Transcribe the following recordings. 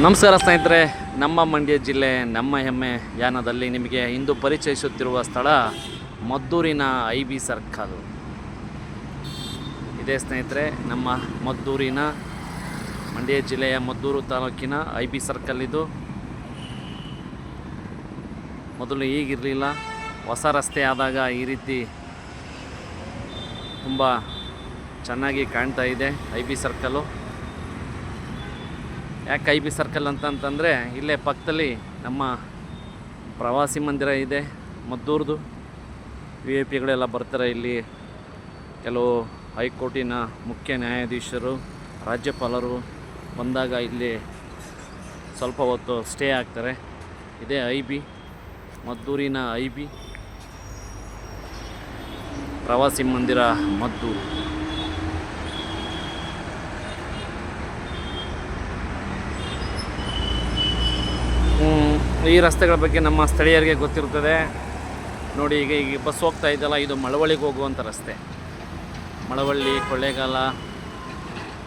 ನಮಸ್ಕಾರ ಸ್ನೇಹಿತರೆ, ನಮ್ಮ ಮಂಡ್ಯ ಜಿಲ್ಲೆ ನಮ್ಮ ಹೆಮ್ಮೆ ಯಾನದಲ್ಲಿ ನಿಮಗೆ ಇಂದು ಪರಿಚಯಿಸುತ್ತಿರುವ ಸ್ಥಳ ಮದ್ದೂರಿನ IB ಸರ್ಕಲ್ ಇದೆ. ಸ್ನೇಹಿತರೆ, ನಮ್ಮ ಮದ್ದೂರಿನ ಮಂಡ್ಯ ಜಿಲ್ಲೆಯ ಮದ್ದೂರು ತಾಲೂಕಿನ IB ಸರ್ಕಲ್ ಇದು. ಮೊದಲು ಹೀಗಿರಲಿಲ್ಲ, ಹೊಸ ರಸ್ತೆ ಆದಾಗ ಈ ರೀತಿ ತುಂಬ ಚೆನ್ನಾಗಿ ಕಾಣ್ತಾ ಇದೆ IB ಸರ್ಕಲ್ಲು. ಯಾಕೆ IB ಸರ್ಕಲ್ ಅಂತಂದರೆ ಇಲ್ಲೇ ಪಕ್ಕದಲ್ಲಿ ನಮ್ಮ ಪ್ರವಾಸಿ ಮಂದಿರ ಇದೆ ಮದ್ದೂರ್ದು. VIPಗಳೆಲ್ಲ ಬರ್ತಾರೆ ಇಲ್ಲಿ. ಕೆಲವು ಹೈಕೋರ್ಟಿನ ಮುಖ್ಯ ನ್ಯಾಯಾಧೀಶರು, ರಾಜ್ಯಪಾಲರು ಬಂದಾಗ ಇಲ್ಲಿ ಸ್ವಲ್ಪ ಹೊತ್ತು ಸ್ಟೇ ಆಗ್ತಾರೆ. ಇದೇ IB, ಮದ್ದೂರಿನ IB ಪ್ರವಾಸಿ ಮಂದಿರ ಮದ್ದೂರು. ಈ ರಸ್ತೆಗಳ ಬಗ್ಗೆ ನಮ್ಮ ಸ್ಥಳೀಯರಿಗೆ ಗೊತ್ತಿರ್ತದೆ. ನೋಡಿ, ಈಗ ಬಸ್ ಹೋಗ್ತಾ ಇದ್ದಲ್ಲ, ಇದು ಮಳವಳ್ಳಿಗೆ ಹೋಗುವಂಥ ರಸ್ತೆ. ಮಳವಳ್ಳಿ, ಕೊಳ್ಳೇಗಾಲ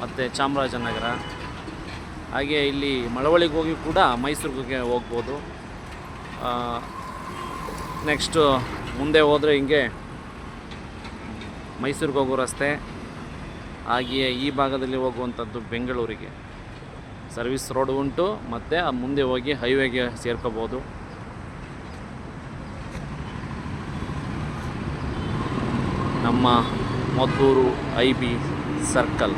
ಮತ್ತು ಚಾಮರಾಜನಗರ. ಹಾಗೆ ಇಲ್ಲಿ ಮಳವಳ್ಳಿಗೆ ಹೋಗಿ ಕೂಡ ಮೈಸೂರಿಗೆ ಹೋಗ್ಬೋದು. ನೆಕ್ಸ್ಟು ಮುಂದೆ ಹೋದರೆ ಹಿಂಗೆ ಮೈಸೂರಿಗೆ ಹೋಗೋ ರಸ್ತೆ. ಹಾಗೆಯೇ ಈ ಭಾಗದಲ್ಲಿ ಹೋಗುವಂಥದ್ದು ಬೆಂಗಳೂರಿಗೆ ಸರ್ವಿಸ್ ರೋಡ್ ಉಂಟು, ಮತ್ತು ಮುಂದೆ ಹೋಗಿ ಹೈವೇಗೆ ಸೇರ್ಕೋಬೋದು. ನಮ್ಮ ಮದ್ದೂರು IB ಸರ್ಕಲ್.